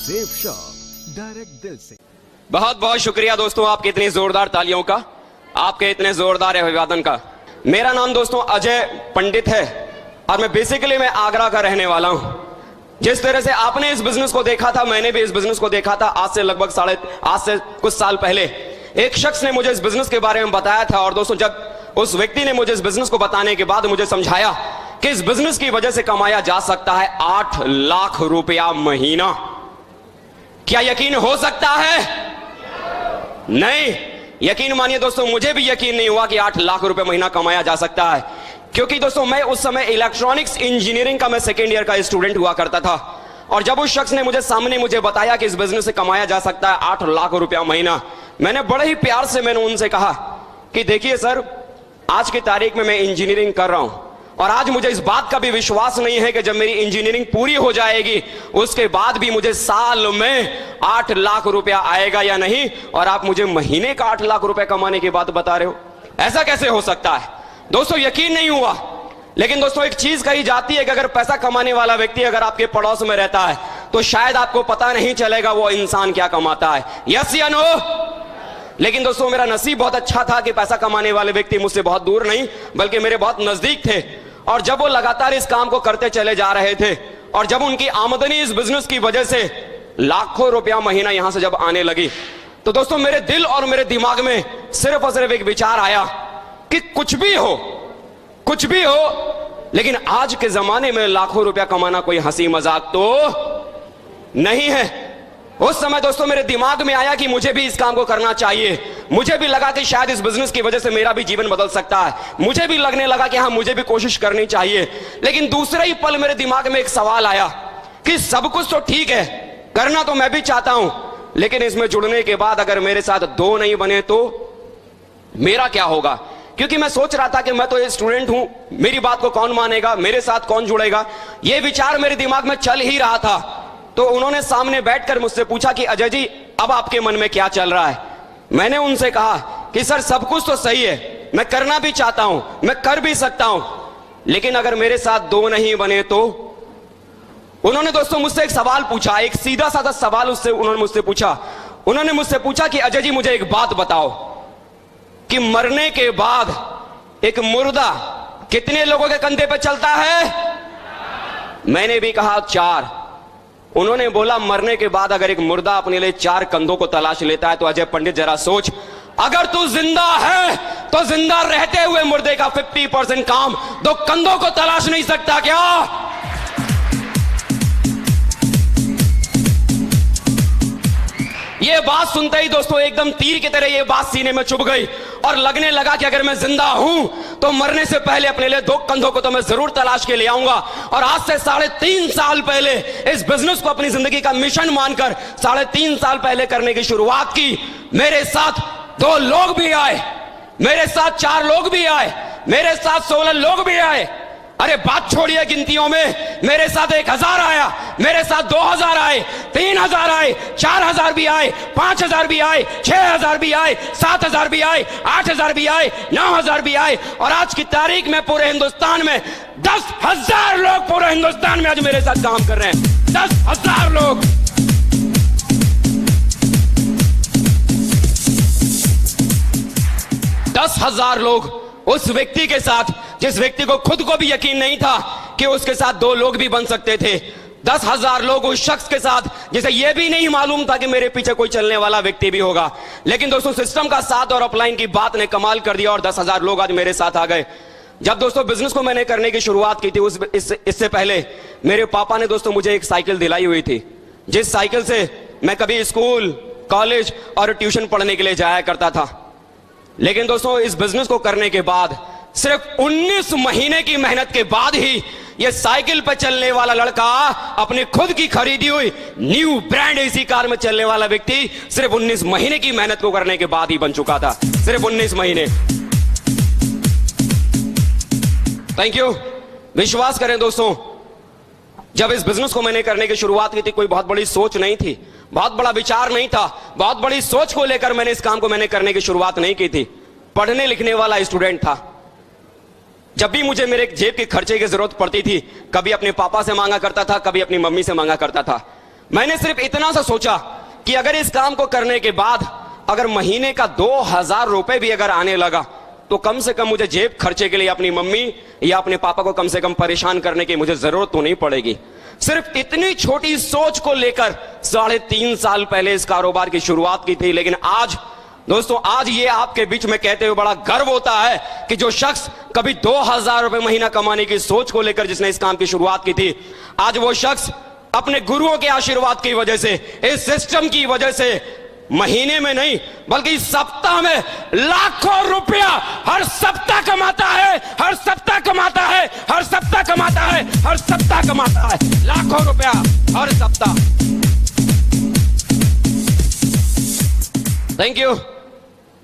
Safe shop direct दिल से। बहुत बहुत शुक्रिया दोस्तों आपके इतनी जोरदार तालियों का, आपके इतने जोरदार अभिवादन का। मेरा नाम दोस्तों अजय पंडित है और मैं आगरा का रहने वाला हूं। जिस तरह से आपने इस बिजनेस को देखा था, मैंने भी इस बिजनेस को देखा था। आज से कुछ साल पहले एक शख्स ने मुझे इस बिजनेस के बारे में बताया था, और दोस्तों जब उस व्यक्ति ने मुझे इस बिजनेस को बताने के बाद मुझे समझाया कि इस बिजनेस की वजह से कमाया जा सकता है 8 लाख रुपया महीना। क्या यकीन हो सकता है? नहीं, यकीन मानिए दोस्तों, मुझे भी यकीन नहीं हुआ कि 8 लाख रुपए महीना कमाया जा सकता है, क्योंकि दोस्तों मैं उस समय इलेक्ट्रॉनिक्स इंजीनियरिंग का मैं सेकेंड ईयर का स्टूडेंट हुआ करता था। और जब उस शख्स ने मुझे बताया कि इस बिजनेस से कमाया जा सकता है 8 लाख रुपया महीना, मैंने बड़े ही प्यार से उनसे कहा कि देखिए सर, आज की तारीख में मैं इंजीनियरिंग कर रहा हूं और आज मुझे इस बात का भी विश्वास नहीं है कि जब मेरी इंजीनियरिंग पूरी हो जाएगी उसके बाद भी मुझे साल में 8 लाख रुपया आएगा या नहीं, और आप मुझे महीने का 8 लाख रुपया कमाने की बात बता रहे हो। ऐसा कैसे हो सकता है? दोस्तों यकीन नहीं हुआ। लेकिन दोस्तों एक चीज कही जाती है कि अगर पैसा कमाने वाला व्यक्ति अगर आपके पड़ोस में रहता है तो शायद आपको पता नहीं चलेगा वो इंसान क्या कमाता है। यस या नो? लेकिन दोस्तों मेरा नसीब बहुत अच्छा था कि पैसा कमाने वाले व्यक्ति मुझसे बहुत दूर नहीं बल्कि मेरे बहुत नजदीक थे। और जब वो लगातार इस काम को करते चले जा रहे थे और जब उनकी आमदनी इस बिजनेस की वजह से लाखों रुपया महीना यहां से जब आने लगी, तो दोस्तों मेरे दिल और मेरे दिमाग में सिर्फ और सिर्फ एक विचार आया कि कुछ भी हो, लेकिन आज के जमाने में लाखों रुपया कमाना कोई हंसी मजाक तो नहीं है। उस समय दोस्तों मेरे दिमाग में आया कि मुझे भी इस काम को करना चाहिए। मुझे भी लगा कि शायद इस बिजनेस की वजह से मेरा भी जीवन बदल सकता है। मुझे भी लगने लगा कि हाँ, मुझे भी कोशिश करनी चाहिए। लेकिन दूसरे ही पल मेरे दिमाग में एक सवाल आया कि सब कुछ तो ठीक है, करना तो मैं भी चाहता हूं, लेकिन इसमें जुड़ने के बाद अगर मेरे साथ 2 नहीं बने तो मेरा क्या होगा? क्योंकि मैं सोच रहा था कि मैं तो स्टूडेंट हूं, मेरी बात को कौन मानेगा, मेरे साथ कौन जुड़ेगा, यह विचार मेरे दिमाग में चल ही रहा था। तो उन्होंने सामने बैठकर मुझसे पूछा कि अजय जी, अब आपके मन में क्या चल रहा है? मैंने उनसे कहा कि सर सब कुछ तो सही है, मैं करना भी चाहता हूं, मैं कर भी सकता हूं, लेकिन अगर मेरे साथ 2 नहीं बने तो? उन्होंने दोस्तों मुझसे एक सवाल पूछा, एक सीधा साधा सवाल उन्होंने मुझसे पूछा कि अजय जी मुझे एक बात बताओ कि मरने के बाद एक मुर्दा कितने लोगों के कंधे पे चलता है? मैंने भी कहा 4। उन्होंने बोला मरने के बाद अगर एक मुर्दा अपने लिए 4 कंधों को तलाश लेता है तो अजय पंडित जरा सोच, अगर तू जिंदा है तो जिंदा रहते हुए मुर्दे का 50% काम 2 कंधों को तलाश नहीं सकता क्या? ये बात सुनते ही दोस्तों एकदम तीर की तरह ये बात सीने में चुभ गई और लगने लगा कि अगर मैं जिंदा हूं तो मरने से पहले अपने लिए 2 कंधों को तो मैं जरूर तलाश के ले आऊंगा। और आज से 3.5 साल पहले इस बिजनेस को अपनी जिंदगी का मिशन मानकर 3.5 साल पहले करने की शुरुआत की। मेरे साथ 2 लोग भी आए, मेरे साथ 4 लोग भी आए, मेरे साथ 16 लोग भी आए। अरे बात छोड़िए गिनतियों में, मेरे साथ 1000 आया, मेरे साथ 2000 आए, 3000 आए, 4000 भी आए, 5000 भी आए, 6000 भी आए, 7000 भी आए, 8000 भी आए, 9000 भी आए, और आज की तारीख में पूरे हिंदुस्तान में 10,000 लोग पूरे हिंदुस्तान में आज मेरे साथ काम कर रहे हैं। 10,000 लोग। लोग उस व्यक्ति के साथ जिस व्यक्ति को खुद को भी यकीन नहीं था कि उसके साथ 2 लोग भी बन सकते थे। 10,000 लोग उस शख्स के साथ जिसे यह भी नहीं मालूम था कि मेरे पीछे कोई चलने वाला व्यक्ति भी होगा। लेकिन दोस्तों सिस्टम का साथ और अपलाइन की बात ने कमाल कर दिया और 10,000 लोग आज मेरे साथ आ गए। जब दोस्तों बिजनेस को मैंने करने की शुरुआत की थी इससे पहले मेरे पापा ने दोस्तों मुझे एक साइकिल दिलाई हुई थी, जिस साइकिल से मैं कभी स्कूल, कॉलेज और ट्यूशन पढ़ने के लिए जाया करता था। लेकिन दोस्तों इस बिजनेस को करने के बाद सिर्फ 19 महीने की मेहनत के बाद ही ये साइकिल पर चलने वाला लड़का, अपनी खुद की खरीदी हुई न्यू ब्रांड एसी कार में चलने वाला व्यक्ति सिर्फ 19 महीने की मेहनत को करने के बाद ही बन चुका था। सिर्फ 19 महीने। Thank you. विश्वास करें दोस्तों, जब इस बिजनेस को मैंने करने की शुरुआत की थी कोई बहुत बड़ी सोच नहीं थी, बहुत बड़ा विचार नहीं था, बहुत बड़ी सोच को लेकर मैंने इस काम को करने की शुरुआत नहीं की थी। पढ़ने लिखने वाला स्टूडेंट था। जब भी मुझे मेरे जेब के खर्चे की जरूरत पड़ती थी, कभी अपने पापा से मांगा करता था, कभी अपनी मम्मी से मांगा करता था। मैंने सिर्फ इतना सा सोचा कि अगर इस काम को करने के बाद अगर महीने का 2000 रुपए भी अगर आने लगा तो कम से कम मुझे जेब खर्चे के लिए अपनी मम्मी या अपने पापा को कम से कम परेशान करने की मुझे जरूरत तो नहीं पड़ेगी। सिर्फ इतनी छोटी सोच को लेकर 3.5 साल पहले इस कारोबार की शुरुआत की थी। लेकिन आज दोस्तों, आज ये आपके बीच में कहते हुए बड़ा गर्व होता है कि जो शख्स कभी 2000 रुपए महीना कमाने की सोच को लेकर जिसने इस काम की शुरुआत की थी, आज वो शख्स अपने गुरुओं के आशीर्वाद की वजह से, इस सिस्टम की वजह से महीने में नहीं बल्कि सप्ताह में लाखों रुपया हर सप्ताह कमाता है, हर सप्ताह कमाता है, हर सप्ताह कमाता है, हर सप्ताह कमाता है, लाखों रुपया हर सप्ताह। Thank you.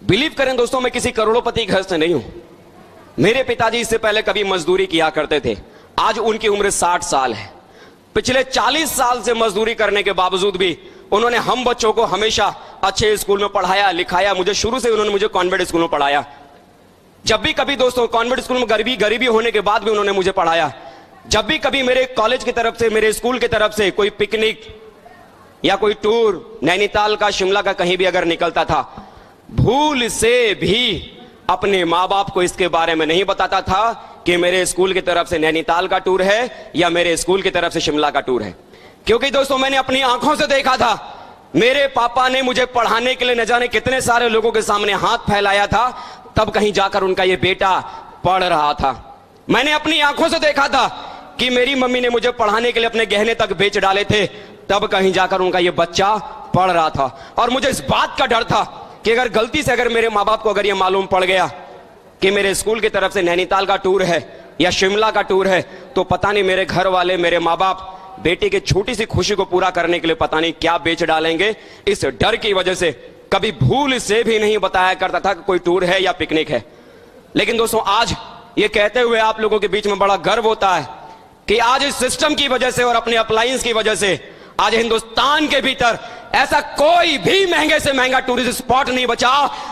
बिलीव करें दोस्तों, मैं किसी करोड़पति घर से नहीं हूं। मेरे पिताजी इससे पहले कभी मजदूरी किया करते थे। आज उनकी उम्र 60 साल है। पिछले 40 साल से मजदूरी करने के बावजूद भी उन्होंने हम बच्चों को हमेशा अच्छे स्कूल में पढ़ाया लिखाया। मुझे शुरू से उन्होंने मुझे कॉन्वेंट स्कूल में पढ़ाया। जब भी कभी दोस्तों कॉन्वेंट स्कूल में गरीबी होने के बाद भी उन्होंने मुझे पढ़ाया। जब भी कभी मेरे कॉलेज की तरफ से, मेरे स्कूल की तरफ से कोई पिकनिक या कोई टूर नैनीताल का, शिमला का कहीं भी अगर निकलता था, भूल से भी अपने माँ बाप को इसके बारे में नहीं बताता था कि मेरे स्कूल की तरफ से नैनीताल का टूर है या मेरे स्कूल की तरफ से शिमला का टूर है। क्योंकि दोस्तों, मैंने अपनी आंखों से देखा था, मेरे पापा ने मुझे पढ़ाने के लिए न जाने कितने सारे लोगों के सामने हाथ फैलाया था, तब कहीं जाकर उनका ये बेटा पढ़ रहा था। मैंने अपनी आंखों से देखा था कि मेरी मम्मी ने मुझे पढ़ाने के लिए अपने गहने तक बेच डाले थे, तब कहीं जाकर उनका ये बच्चा पढ़ रहा था। और मुझे इस बात का डर था कि अगर गलती से अगर मेरे माँ बाप को अगर ये मालूम पड़ गया कि मेरे स्कूल की तरफ से नैनीताल का टूर है या शिमला का टूर है, तो पता नहीं मेरे घर वाले, मेरे माँ बाप बेटे की छोटी सी खुशी को पूरा करने के लिए पता नहीं क्या बेच डालेंगे। इस डर की वजह से कभी भूल से भी नहीं बताया करता था कि कोई टूर है या पिकनिक है। लेकिन दोस्तों, आज ये कहते हुए आप लोगों के बीच में बड़ा गर्व होता है कि आज इस सिस्टम की वजह से और अपने अप्लायंस की वजह से आज हिंदुस्तान के भीतर ऐसा कोई भी महंगे से महंगा टूरिस्ट स्पॉट नहीं बचा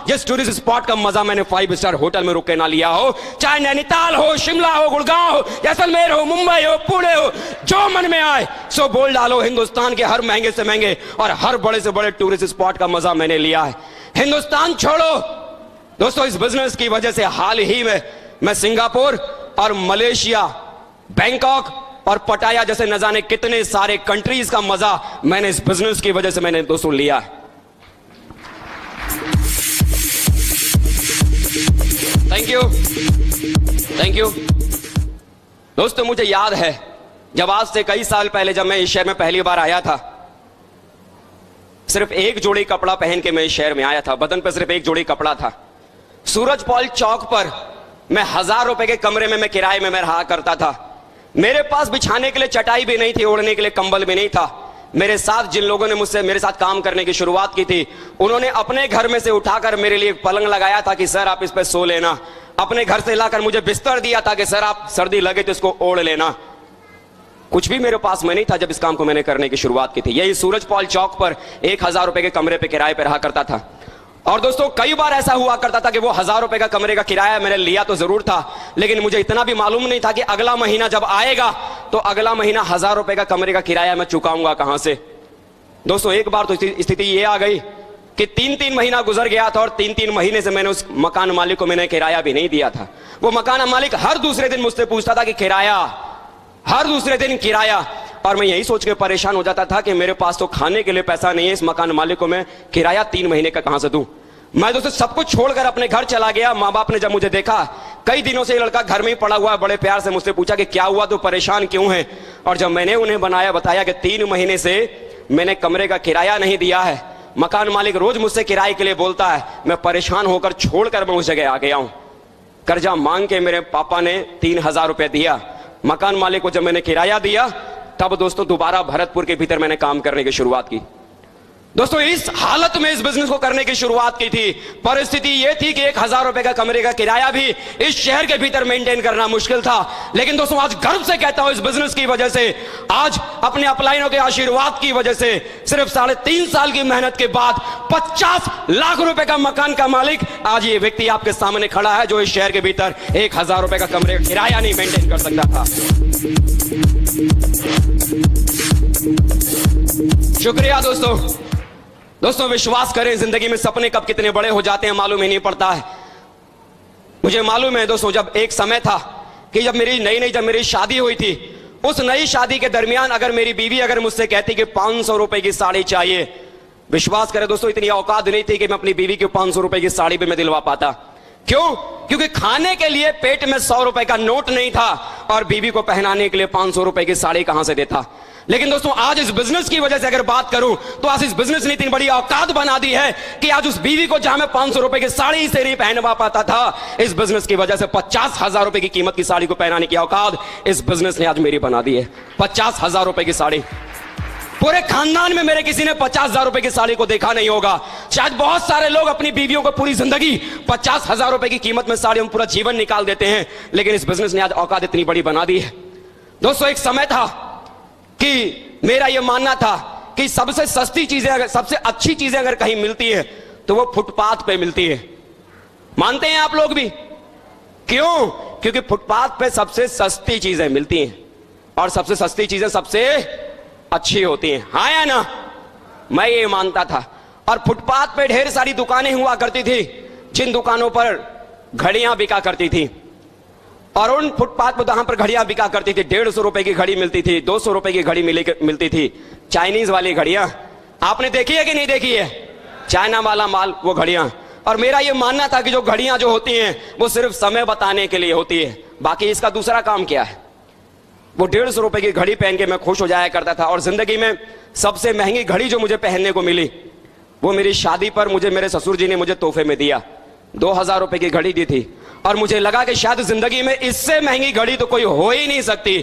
जिस टूरिस्ट स्पॉट का मजा मैंने 5 स्टार होटल में रुक के ना लिया हो। चाहे नैनीताल हो, शिमला हो, गुड़गांव हो, जैसलमेर हो, मुंबई हो, पुणे हो, जो मन में आए सो बोल डालो। हिंदुस्तान के हर महंगे से महंगे और हर बड़े से बड़े टूरिस्ट स्पॉट का मजा मैंने लिया है। हिंदुस्तान छोड़ो दोस्तों, इस बिजनेस की वजह से हाल ही में मैं सिंगापुर और मलेशिया, बैंकॉक और पटाया जैसे न जाने कितने सारे कंट्रीज का मजा मैंने इस बिजनेस की वजह से मैंने दोस्तों लिया है। Thank you, thank you. दोस्तों, मुझे याद है जब आज से कई साल पहले जब मैं इस शहर में पहली बार आया था, सिर्फ एक जोड़ी कपड़ा पहन के मैं इस शहर में आया था। बदन पर सिर्फ एक जोड़ी कपड़ा था। सूरजपाल चौक पर मैं 1000 रुपए के कमरे में मैं किराए में मैं रहा करता था। मेरे पास बिछाने के लिए चटाई भी नहीं थी, ओढ़ने के लिए कंबल भी नहीं था। मेरे साथ जिन लोगों ने मुझसे मेरे साथ काम करने की शुरुआत की थी, उन्होंने अपने घर में से उठाकर मेरे लिए एक पलंग लगाया था कि सर आप इस पे सो लेना। अपने घर से लाकर मुझे बिस्तर दिया था कि सर आप सर्दी लगे तो इसको ओढ़ लेना। कुछ भी मेरे पास में नहीं था जब इस काम को मैंने करने की शुरुआत की थी। यही सूरजपाल चौक पर 1000 रुपए के कमरे पे किराए पे रहा करता था। और दोस्तों, कई बार ऐसा हुआ करता था कि वो 1000 रुपए का कमरे का किराया मैंने लिया तो जरूर था, लेकिन मुझे इतना भी मालूम नहीं था कि अगला महीना जब आएगा तो अगला महीना 1000 रुपए का कमरे का किराया मैं चुकाऊंगा कहां से। दोस्तों, एक बार तो स्थिति ये आ गई कि 3-3 महीना गुजर गया था और 3-3 महीने से मैंने उस मकान मालिक को मैंने किराया भी नहीं दिया था। वो मकान मालिक हर दूसरे दिन मुझसे पूछता था कि किराया, हर दूसरे दिन किराया। और मैं यही सोच के परेशान हो जाता था कि मेरे पास तो खाने के लिए पैसा नहीं है, इस मकान मालिक को मैं किराया 3 महीने का कहां से दूं। मैं दोस्तों सब कुछ छोड़कर अपने घर चला गया। माँ बाप ने जब मुझे देखा, कई दिनों से ये लड़का घर में ही पड़ा हुआ है, बड़े प्यार से मुझसे पूछा कि क्या हुआ, तो परेशान क्यों है। और जब मैंने उन्हें बताया कि 3 महीने से मैंने कमरे का किराया नहीं दिया है, मकान मालिक रोज मुझसे किराए के लिए बोलता है, मैं परेशान होकर छोड़कर मैं उस जगह आ गया हूं। कर्जा मांग के मेरे पापा ने 3000 रुपए दिया मकान मालिक को। जब मैंने किराया दिया तब दोस्तों दोबारा भरतपुर के भीतर मैंने काम करने की शुरुआत की। दोस्तों, इस हालत में इस बिजनेस को करने की शुरुआत की थी। परिस्थिति यह थी कि 1000 रुपए का कमरे का किराया भी इस शहर के भीतर मेंटेन करना मुश्किल था। लेकिन दोस्तों, आज गर्व से कहता हूं, इस बिजनेस की वजह से, आज अपने अपलाइनों के आशीर्वाद की वजह से, सिर्फ 3.5 साल की मेहनत के बाद 50 लाख रुपए का मकान का मालिक आज ये व्यक्ति आपके सामने खड़ा है, जो इस शहर के भीतर 1000 रुपए का कमरे का किराया नहीं मेंटेन कर सकता था। शुक्रिया दोस्तों विश्वास करें, जिंदगी में सपने कब कितने बड़े हो जाते हैं मालूम ही नहीं पड़ता है। मुझे मालूम है दोस्तों, जब एक समय था कि जब मेरी शादी हुई थी, उस नई शादी के दरमियान अगर मेरी बीवी अगर मुझसे कहती कि 500 रुपए की साड़ी चाहिए, विश्वास करें दोस्तों इतनी औकात नहीं थी कि मैं अपनी बीवी को 500 रुपए की साड़ी पे मैं दिलवा पाता। क्यों? क्योंकि खाने के लिए पेट में 100 रुपए का नोट नहीं था और बीवी को पहनाने के लिए 500 रुपए की साड़ी कहां से देता। लेकिन दोस्तों आज इस बिजनेस की वजह से अगर बात करूं तो आज इस बिजनेस ने इतनी बड़ी औकात बना दी है कि आज उस बीवी को जहां मैं 500 रुपए की साड़ी से नहीं पहनवा पाता था, इस बिजनेस की वजह से 50,000 रुपए की कीमत की साड़ी को पहनाने की औकात इस बिजनेस ने आज मेरी बना दी है। 50,000 रुपए की साड़ी, पूरे खानदान में मेरे किसी ने 50,000 रुपए की साड़ी को देखा नहीं होगा। शायद बहुत सारे लोग अपनी बीवियों को पूरी जिंदगी 50,000 रुपए की कीमत में साड़ी में पूरा जीवन निकाल देते हैं, लेकिन इस बिजनेस ने आज औकात इतनी बड़ी बना दी है। दोस्तों एक समय था कि मेरा यह मानना था कि सबसे सस्ती चीजें अगर सबसे अच्छी चीजें अगर कहीं मिलती है तो वो फुटपाथ पे मिलती है। मानते हैं आप लोग भी? क्यों? क्योंकि फुटपाथ पे सबसे सस्ती चीजें मिलती हैं और सबसे सस्ती चीजें सबसे अच्छी होती हैं। हाँ या ना? मैं ये मानता था। और फुटपाथ पे ढेर सारी दुकानें हुआ करती थी, जिन दुकानों पर घड़ियां बिका करती थी, और उन फुटपाथ पर जहां पर घड़ियां बिका करती थी 150 रुपए की घड़ी मिलती थी, 200 रुपए की घड़ी मिलती थी। चाइनीज वाली घड़ियां आपने देखी है कि नहीं देखी है? चाइना वाला माल, वो घड़ियां। और मेरा ये मानना था कि जो घड़ियां जो होती हैं वो सिर्फ समय बताने के लिए होती है, बाकी इसका दूसरा काम क्या है। वो 150 रुपए की घड़ी पहन के मैं खुश हो जाया करता था। और जिंदगी में सबसे महंगी घड़ी जो मुझे पहनने को मिली वो मेरी शादी पर मुझे मेरे ससुर जी ने मुझे तोहफे में दिया। 2,000 रुपए की घड़ी दी थी और मुझे लगा कि शायद जिंदगी में इससे महंगी घड़ी तो कोई हो ही नहीं सकती,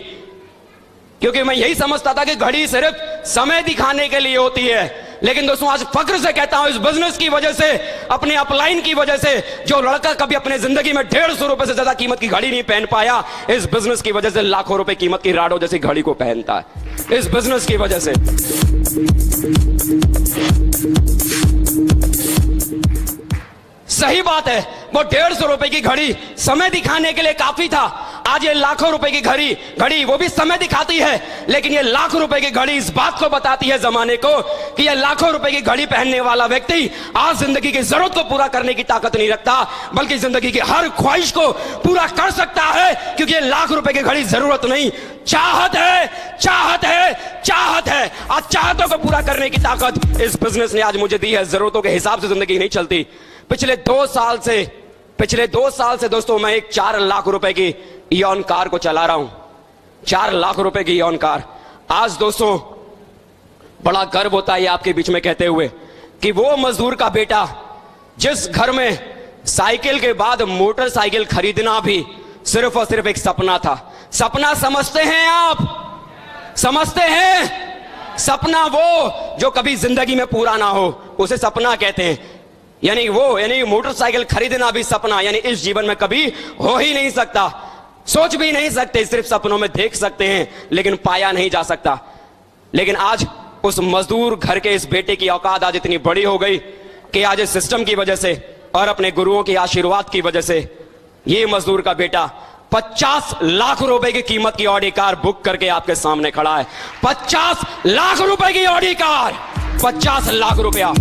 क्योंकि मैं यही समझता था कि घड़ी सिर्फ समय दिखाने के लिए होती है। लेकिन दोस्तों आज फक्र से कहता हूं, इस बिजनेस की वजह से, अपने अपलाइन की वजह से, जो लड़का कभी अपने जिंदगी में 150 रुपए से ज्यादा कीमत की घड़ी नहीं पहन पाया, इस बिजनेस की वजह से लाखों रुपए कीमत की राडो जैसी घड़ी को पहनता है। इस बिजनेस की वजह से सही बात है, वो 150 रुपए की घड़ी समय दिखाने के लिए काफी था। आज ये लाखों रुपए की घड़ी वो भी समय दिखाती है, लेकिन ये लाखों रुपए की घड़ी इस बात को बताती है जमाने को कि ये लाखों रुपए की घड़ी पहनने वाला व्यक्ति आज जिंदगी की जरूरत को पूरा करने की ताकत नहीं रखता, बल्कि जिंदगी की हर ख्वाहिश को पूरा कर सकता है, क्योंकि ये लाख रुपए की घड़ी जरूरत नहीं, चाहत है, चाहत है, चाहत है। आज चाहतों को पूरा करने की ताकत इस बिजनेस ने आज मुझे दी है। जरूरतों के हिसाब से जिंदगी नहीं चलती। पिछले 2 साल से दोस्तों मैं एक 4 लाख रुपए की इयॉन कार को चला रहा हूं। 4 लाख रुपए की इयॉन कार। आज दोस्तों बड़ा गर्व होता है आपके बीच में कहते हुए कि वो मजदूर का बेटा जिस घर में साइकिल के बाद मोटरसाइकिल खरीदना भी सिर्फ और सिर्फ एक सपना था। सपना समझते हैं आप? समझते हैं? सपना वो जो कभी जिंदगी में पूरा ना हो, उसे सपना कहते हैं। यानी मोटरसाइकिल खरीदना भी सपना, यानी इस जीवन में कभी हो ही नहीं सकता, सोच भी नहीं सकते, सिर्फ सपनों में देख सकते हैं लेकिन पाया नहीं जा सकता। लेकिन आज उस मजदूर घर के इस बेटे की औकात आज इतनी बड़ी हो गई कि आज इस सिस्टम की वजह से और अपने गुरुओं के आशीर्वाद की वजह से ये मजदूर का बेटा 50 लाख रुपए की कीमत की ऑडी कार बुक करके आपके सामने खड़ा है। 50 लाख रुपए की ऑडी कार, 50 लाख रुपया।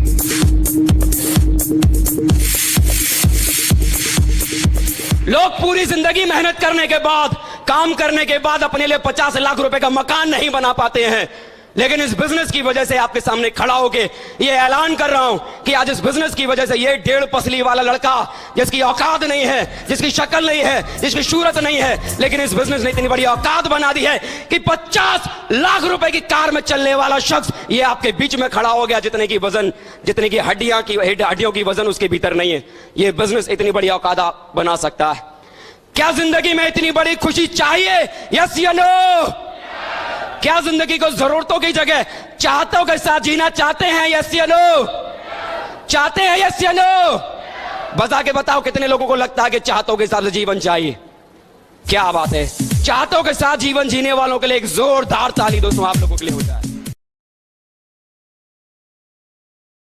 लोग पूरी जिंदगी मेहनत करने के बाद, काम करने के बाद अपने लिए 50 लाख रुपए का मकान नहीं बना पाते हैं, लेकिन इस बिजनेस की वजह से आपके सामने खड़ा होके ये ऐलान कर रहा हूं कि आज इस बिजनेस की वजह से ये 1.5 पसली वाला लड़का जिसकी औकात नहीं है, जिसकी शक्ल नहीं है, जिसकी सूरत नहीं है, लेकिन इस बिजनेस ने इतनी बड़ी औकात बना दी है कि 50 लाख रुपए की कार में चलने वाला शख्स ये आपके बीच में खड़ा हो गया, जितने की हड्डियों की वजन उसके भीतर नहीं है। ये बिजनेस इतनी बड़ी औकात बना सकता है। क्या जिंदगी में इतनी बड़ी खुशी चाहिए? यस या नो? क्या जिंदगी को जरूरतों की जगह चाहतों के साथ जीना चाहते हैं? यस या नो? चाहते हैं? यस या नो? बता के बताओ कितने लोगों को लगता है कि चाहतों के साथ जीवन चाहिए? क्या बात है। चाहतों के साथ जीवन जीने वालों के लिए एक जोरदार ताली दोस्तों आप लोगों के लिए हो जाए।